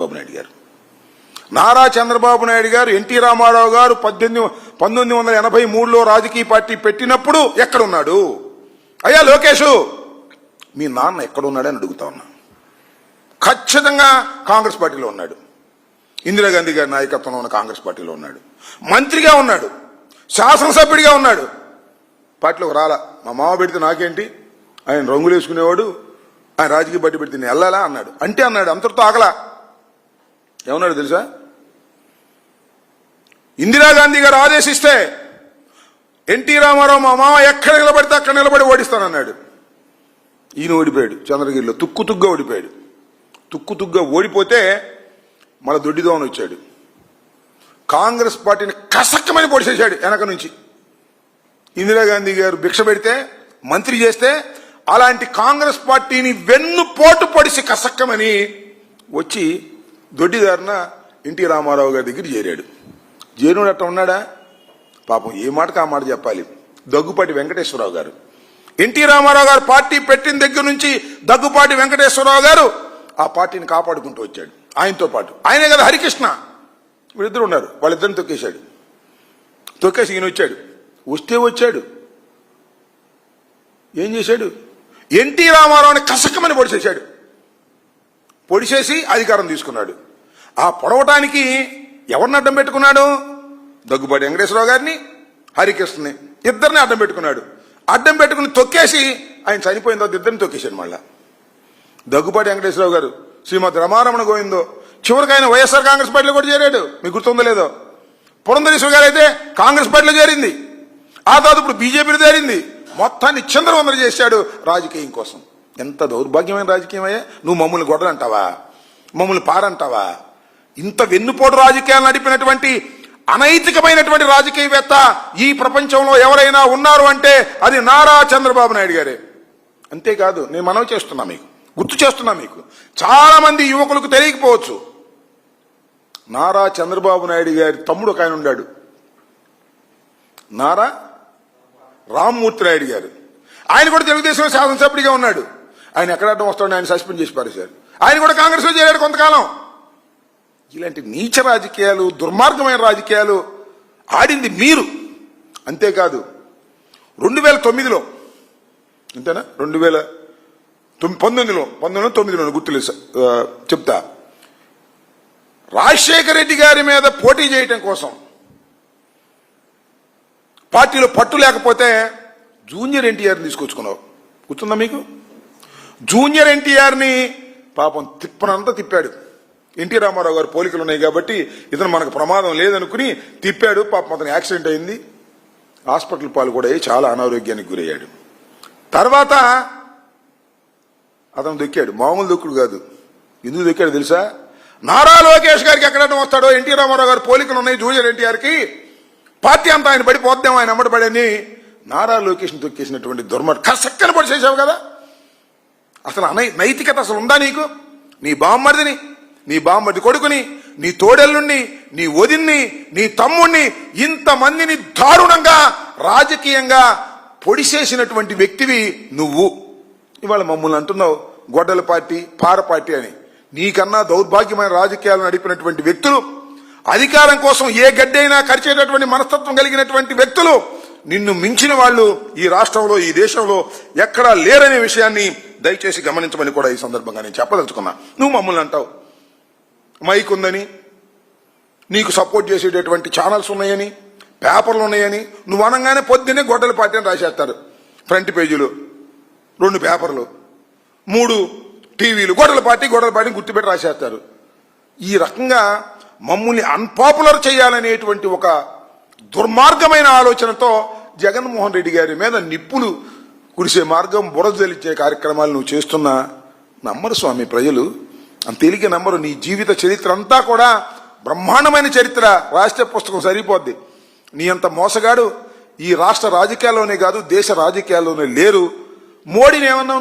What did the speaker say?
చంద్రబాబు నాయుడు గారు, నారా చంద్రబాబు నాయుడు గారు, ఎన్టీ రామారావు గారు 1983లో రాజకీయ పార్టీ పెట్టినప్పుడు ఎక్కడున్నాడు? అయ్యా లోకేష్, మీ నాన్న ఎక్కడున్నాడని అడుగుతా ఉన్నా. ఖచ్చితంగా కాంగ్రెస్ పార్టీలో ఉన్నాడు. ఇందిరాగాంధీ గారి నాయకత్వంలో ఉన్న కాంగ్రెస్ పార్టీలో ఉన్నాడు. మంత్రిగా ఉన్నాడు, శాసనసభ్యుడిగా ఉన్నాడు. పార్టీలోకి రాలా. మా మామ పెడితే నాకేంటి, ఆయన రంగులు వేసుకునేవాడు, ఆయన రాజకీయ పార్టీ పెడితే నేను వెళ్ళాలా అన్నాడు. అంటే అన్నాడు, అంతటితో ఆగలా. ఏమన్నాడు తెలుసా? ఇందిరాగాంధీ గారు ఆదేశిస్తే ఎన్టీ రామారావు మా మామ ఎక్కడ నిలబడితే అక్కడ నిలబడి ఓడిస్తానన్నాడు. ఈయన ఓడిపోయాడు. చంద్రగిరిలో తుక్కుతుగ్గా ఓడిపోయాడు. తుక్కుతుగ్గా ఓడిపోతే మళ్ళీ దొడ్డిదోమని వచ్చాడు. కాంగ్రెస్ పార్టీని కసక్కమని పొడిచేశాడు వెనక నుంచి. ఇందిరాగాంధీ గారు భిక్ష పెడితే, మంత్రి చేస్తే, అలాంటి కాంగ్రెస్ పార్టీని వెన్నుపోటు పొడిసి కసక్కమని వచ్చి దొడ్డిదారిన ఎన్టీ రామారావు గారి దగ్గర చేరాడు. చేరుడు అట్ట ఉన్నాడా? పాపం ఏ మాటకు ఆ మాట చెప్పాలి. దగ్గుపాటి వెంకటేశ్వరరావు గారు, ఎన్టీ రామారావు గారు పార్టీ పెట్టిన దగ్గర నుంచి దగ్గుపాటి వెంకటేశ్వరరావు గారు ఆ పార్టీని కాపాడుకుంటూ వచ్చాడు. ఆయనతో పాటు ఆయనే కదా హరికృష్ణ, వీళ్ళిద్దరు ఉన్నారు. వాళ్ళిద్దరిని తొక్కేశాడు. తొక్కేసి ఈయన వచ్చాడు. వస్తే వచ్చాడు, ఏం చేశాడు? ఎన్టీ రామారావుని కసక్కమని పొడిచేశాడు. పొడిచేసి అధికారం తీసుకున్నాడు. ఆ పొడవటానికి ఎవరిని అడ్డం పెట్టుకున్నాడు? దగ్గుబాటి వెంకటేశ్వరరావు గారిని, హరికృష్ణని, ఇద్దరిని అడ్డం పెట్టుకున్నాడు. అడ్డం పెట్టుకుని తొక్కేసి ఆయన చనిపోయిన తర్వాత ఇద్దరిని తొక్కేశాడు. మళ్ళా దగ్గుబాటి వెంకటేశ్వరరావు గారు శ్రీమతి రమారమణ గోవిందో చివరికి ఆయన వైఎస్ఆర్ కాంగ్రెస్ పార్టీలో కూడా చేరాడు. మీకు గుర్తుందో లేదో? పురంధరేశ్వరి గారు అయితే కాంగ్రెస్ పార్టీలో చేరింది. ఆ తర్వాత ఇప్పుడు బీజేపీలో చేరింది. మొత్తాన్ని చిందరవందర చేశాడు రాజకీయం కోసం. ఎంత దౌర్భాగ్యమైన రాజకీయం అయ్యా! నువ్వు మమ్మల్ని గొడవలంటావా? మమ్మల్ని పారంటావా? ఇంత వెన్నుపోటు రాజకీయాలు నడిపినటువంటి అనైతికమైనటువంటి రాజకీయవేత్త ఈ ప్రపంచంలో ఎవరైనా ఉన్నారు అంటే అది నారా చంద్రబాబు నాయుడు గారే. అంతేకాదు, నేను మనవి చేస్తున్నా, మీకు గుర్తు చేస్తున్నా. మీకు చాలా మంది యువకులకు తెలియకపోవచ్చు, నారా చంద్రబాబు నాయుడు గారి తమ్ముడు ఒక ఆయన ఉన్నాడు, నారా రామ్మూర్తి నాయుడు గారు. ఆయన కూడా తెలుగుదేశంలో శాసనసభ్యుడిగా ఉన్నాడు. ఆయన ఎక్కడ అడ్డం వస్తాడని ఆయన సస్పెండ్ చేసి పారేశారు. ఆయన కూడా కాంగ్రెస్లో చేరాడు కొంతకాలం. ఇలాంటి నీచ రాజకీయాలు, దుర్మార్గమైన రాజకీయాలు ఆడింది మీరు. అంతేకాదు 2009లో, అంతేనా, 2019లో గుర్తులేదు, చెప్తా. రాజశేఖర రెడ్డి గారి మీద పోటీ చేయటం కోసం పార్టీలో పట్టు లేకపోతే జూనియర్ ఎన్టీఆర్ని తీసుకొచ్చుకున్నావు. గుర్తుందా మీకు? జూనియర్ ఎన్టీఆర్ని పాపం తిప్పనంతా తిప్పాడు. ఎన్టీ రామారావు గారు పోలికలు ఉన్నాయి కాబట్టి ఇతను మనకు ప్రమాదం లేదనుకుని తిప్పాడు. పాపం అతను యాక్సిడెంట్ అయింది, హాస్పిటల్ పాలు కూడా అయ్యి చాలా అనారోగ్యానికి గురయ్యాడు. తర్వాత అతను దొక్కాడు. మామూలు దొక్కుడు కాదు. ఎందుకు దొక్కాడు తెలుసా? నారా లోకేష్ గారికి ఎక్కడన్నా వస్తాడో, ఎన్టీ రామారావు గారు పోలికలు ఉన్నాయి జూనియర్ ఎన్టీఆర్కి, పార్టీ అంతా ఆయన పడిపోద్దాం, ఆయన అమ్మడిపడని నారా లోకేష్ని తొక్కేసినటువంటి దుర్మార్గం. కసక్కని పడి చేసావు కదా. అసలు నైతికత అసలు ఉందా నీకు? నీ బామ్మర్దిని, నీ బామ్మర్ది కొడుకుని, నీ తోడెల్లుణ్ణి, నీ వదిన్ని, నీ తమ్ముణ్ణి, ఇంతమందిని దారుణంగా రాజకీయంగా పొడిసేసినటువంటి వ్యక్తివి నువ్వు. ఇవాళ మమ్మల్ని అంటున్నావు గొడ్డల పార్టీ, పార పార్టీ అని. నీకన్నా దౌర్భాగ్యమైన రాజకీయాలు నడిపినటువంటి వ్యక్తులు, అధికారం కోసం ఏ గడ్డైనా ఖర్చేటటువంటి మనస్తత్వం కలిగినటువంటి వ్యక్తులు, నిన్ను మించిన వాళ్ళు ఈ రాష్ట్రంలో, ఈ దేశంలో ఎక్కడా లేరనే విషయాన్ని దయచేసి గమనించమని కూడా ఈ సందర్భంగా నేను చెప్పదలుచుకున్నా. నువ్వు మమ్మల్ని అంటావు మైక్ ఉందని, నీకు సపోర్ట్ చేసేటటువంటి ఛానల్స్ ఉన్నాయని, పేపర్లు ఉన్నాయని. నువ్వు అనగానే పొద్దున్నే గొడ్డల పార్టీ అని రాసేస్తారు. ఫ్రంట్ పేజీలు 2 పేపర్లు, 3 టీవీలు, గొడ్డల పార్టీని గుర్తుపెట్టి రాసేస్తారు. ఈ రకంగా మమ్మల్ని అన్పాపులర్ చేయాలనేటువంటి ఒక దుర్మార్గమైన ఆలోచనతో జగన్మోహన్ రెడ్డి గారి మీద నిప్పులు కురిసే మార్గం, బురద జల్లించే కార్యక్రమాలు నువ్వు చేస్తున్నా నమ్మరు స్వామి ప్రజలు. అంత తేలిక నమ్మరు. నీ జీవిత చరిత్ర అంతా కూడా బ్రహ్మాండమైన చరిత్ర. రాష్ట్ర పుస్తకం సరిపోద్ది. నీ అంత మోసగాడు ఈ రాష్ట్ర రాజకీయాల్లోనే కాదు, దేశ రాజకీయాల్లోనే లేరు. మోడీని ఏమన్నా